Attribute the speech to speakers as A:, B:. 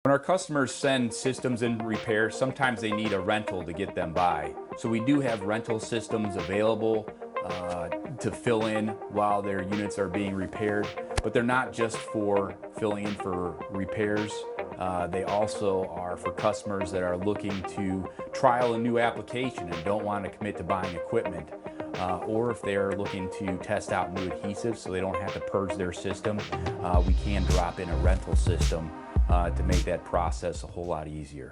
A: When our customers send systems in repair, sometimes they need a rental to get them by. So we do have rental systems available to fill in while their units are being repaired, but they're not just for filling in for repairs. They also are for customers that are looking to trial a new application and don't want to commit to buying equipment. Or if they're looking to test out new adhesives so they don't have to purge their system, we can drop in a rental system to make that process a whole lot easier.